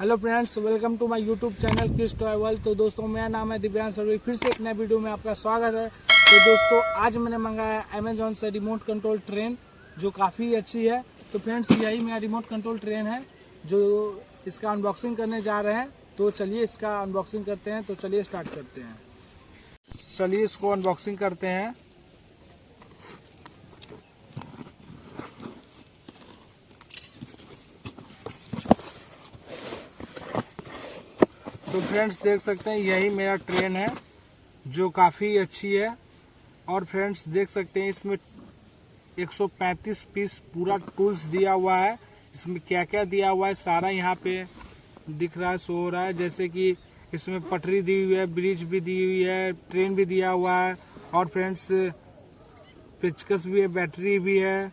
Hello friends, welcome to my YouTube channel kiss travel. तो दोस्तों, मेरा नाम है दिव्यांश सर्वे। फिर से एक नए वीडियो में आपका स्वागत है। तो दोस्तों, आज मैंने मंगाया अमेजोन से रिमोट कंट्रोल ट्रेन, जो काफ़ी अच्छी है। तो फ्रेंड्स, यही मेरा रिमोट कंट्रोल ट्रेन है जो इसका अनबॉक्सिंग करने जा रहे हैं। तो चलिए इसका अनबॉक्सिंग करते हैं। तो चलिए स्टार्ट करते हैं। चलिए इसको अनबॉक्सिंग करते हैं। तो फ्रेंड्स, देख सकते हैं यही मेरा ट्रेन है जो काफ़ी अच्छी है। और फ्रेंड्स, देख सकते हैं इसमें 135 पीस पूरा टूल्स दिया हुआ है। इसमें क्या क्या दिया हुआ है सारा यहाँ पे दिख रहा है, शो हो रहा है। जैसे कि इसमें पटरी दी हुई है, ब्रिज भी दी हुई है, ट्रेन भी दिया हुआ है। और फ्रेंड्स, पेचकस भी है, बैटरी भी है,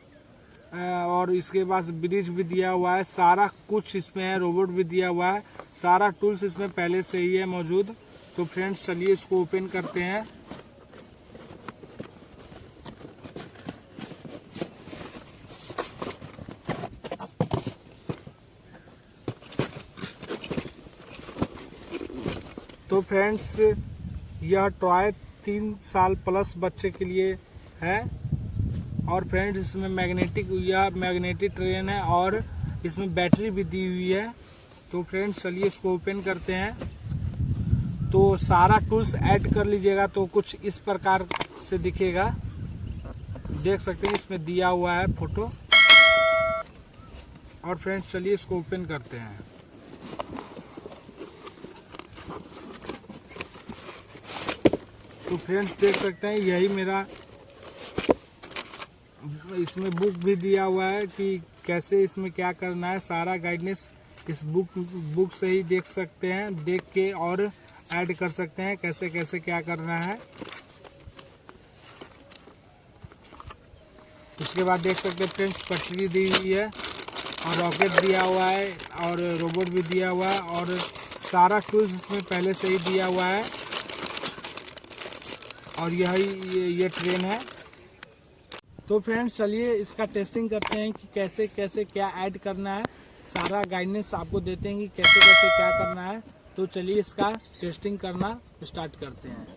और इसके पास ब्रिज भी दिया हुआ है। सारा कुछ इसमें है, रोबोट भी दिया हुआ है। सारा टूल्स इसमें पहले से ही है मौजूद। तो फ्रेंड्स, चलिए इसको ओपन करते हैं। तो फ्रेंड्स, यह टॉय 3 साल प्लस बच्चे के लिए है। और फ्रेंड्स, इसमें मैग्नेटिक ट्रेन है और इसमें बैटरी भी दी हुई है। तो फ्रेंड्स, चलिए इसको ओपन करते हैं। तो सारा टूल्स ऐड कर लीजिएगा तो कुछ इस प्रकार से दिखेगा। देख सकते हैं इसमें दिया हुआ है फोटो। और फ्रेंड्स, चलिए इसको ओपन करते हैं। तो फ्रेंड्स, देख सकते हैं यही मेरा, इसमें बुक भी दिया हुआ है कि कैसे इसमें क्या करना है। सारा गाइडेंस इस बुक से ही देख सकते हैं, देख के और ऐड कर सकते हैं कैसे कैसे क्या करना है। उसके बाद देख सकते हैं फ्रेंड्स, पटरी दी हुई है और रॉकेट दिया हुआ है और रोबोट भी दिया हुआ है। और सारा टूल्स इसमें पहले से ही दिया हुआ है। और ये ट्रेन है। तो फ्रेंड्स, चलिए इसका टेस्टिंग करते हैं कि कैसे कैसे क्या ऐड करना है। सारा गाइडेंस आपको देते हैं कि कैसे कैसे क्या करना है। तो चलिए इसका टेस्टिंग करना स्टार्ट करते हैं।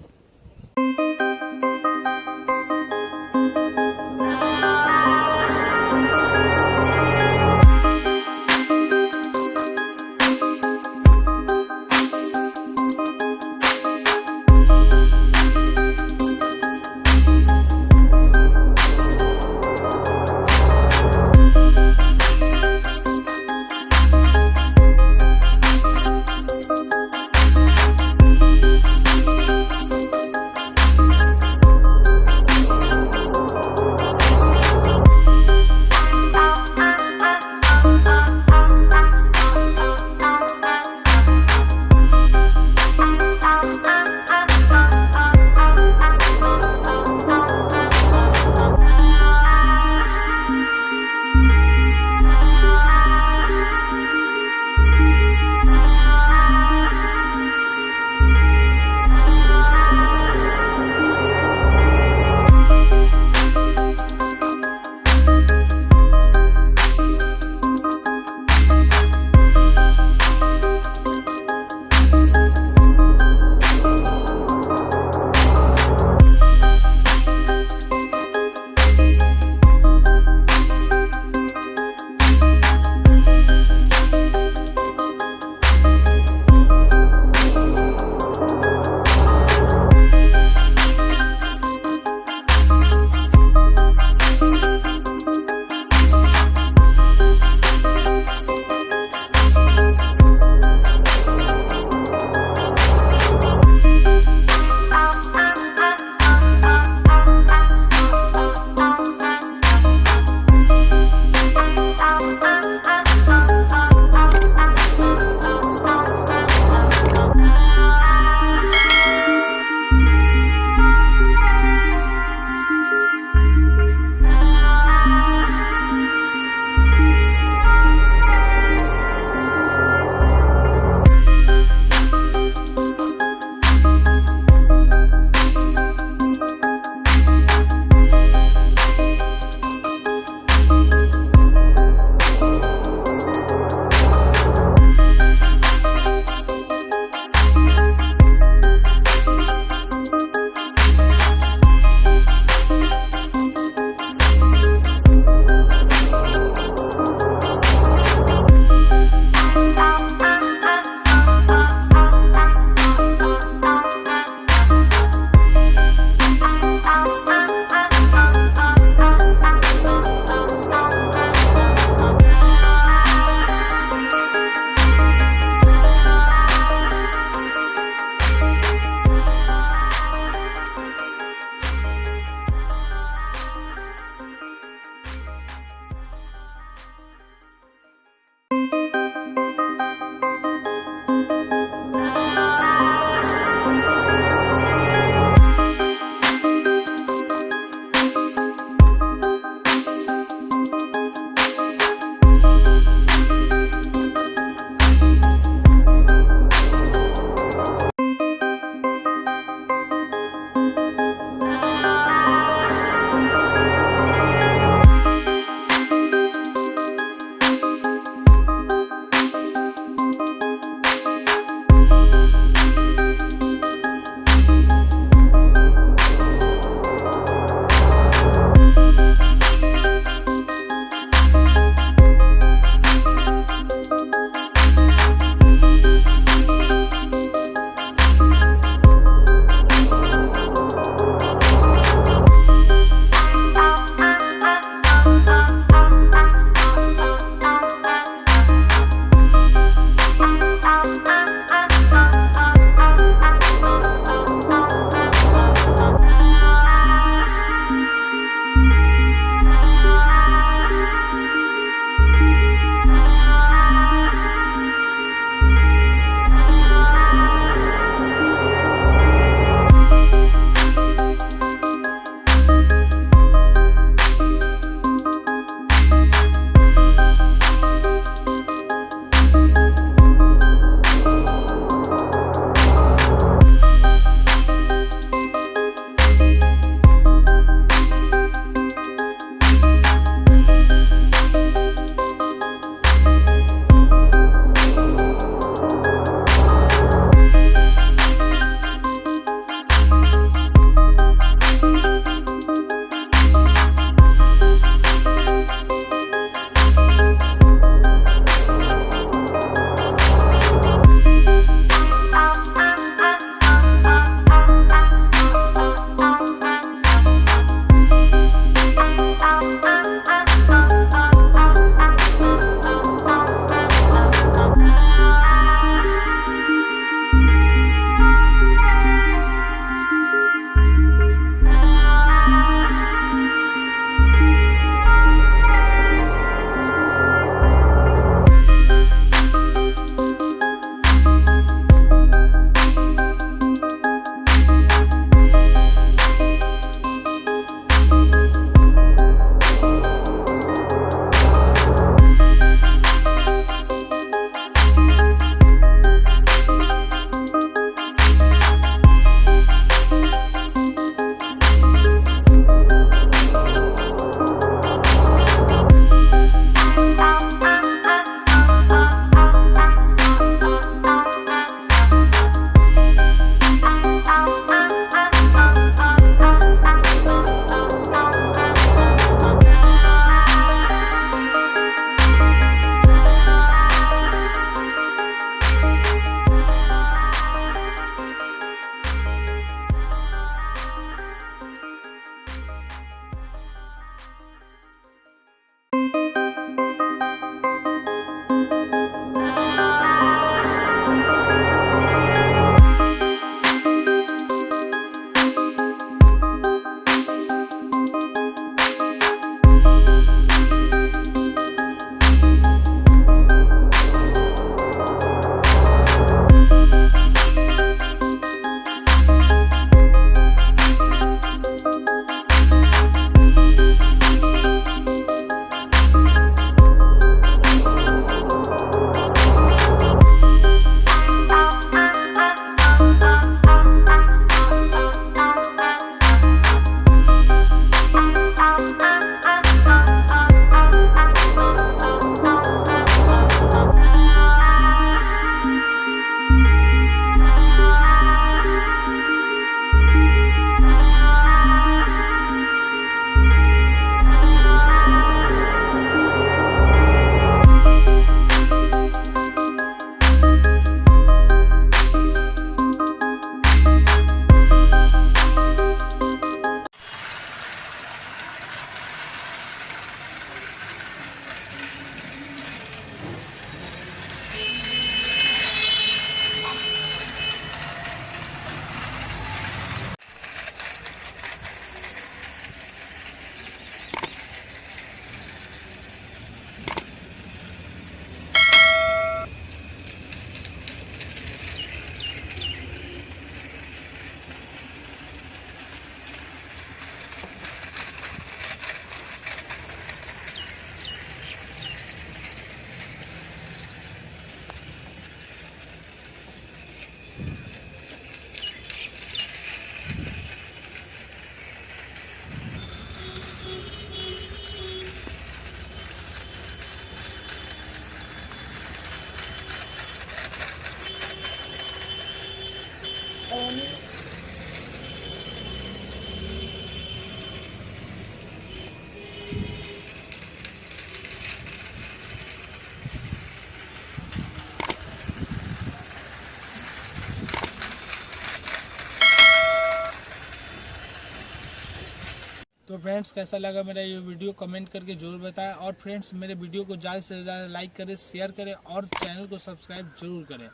तो फ्रेंड्स कैसा लगा मेरा ये वीडियो कमेंट करके जरूर बताएं। और फ्रेंड्स मेरे वीडियो को ज़्यादा से ज़्यादा लाइक करें, शेयर करें और चैनल को सब्सक्राइब जरूर करें।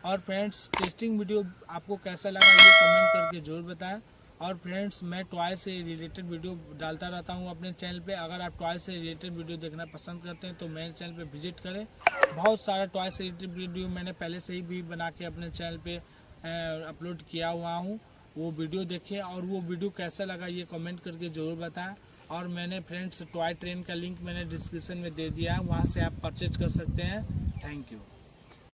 और फ्रेंड्स टेस्टिंग वीडियो आपको कैसा लगा ये कमेंट करके जरूर बताएं। और फ्रेंड्स मैं टॉय से रिलेटेड वीडियो डालता रहता हूँ अपने चैनल पे। अगर आप टॉय से रिलेटेड वीडियो देखना पसंद करते हैं तो मेरे चैनल पे विजिट करें। बहुत सारा टॉय से रिलेटेड वीडियो मैंने पहले से ही भी बना के अपने चैनल पे अपलोड किया हुआ हूँ। वो वीडियो देखें और वो वीडियो कैसा लगा ये कमेंट करके ज़रूर बताएं। और मैंने फ्रेंड्स टॉय ट्रेन का लिंक मैंने डिस्क्रिप्शन में दे दिया है, वहाँ से आप परचेज कर सकते हैं। Thank you.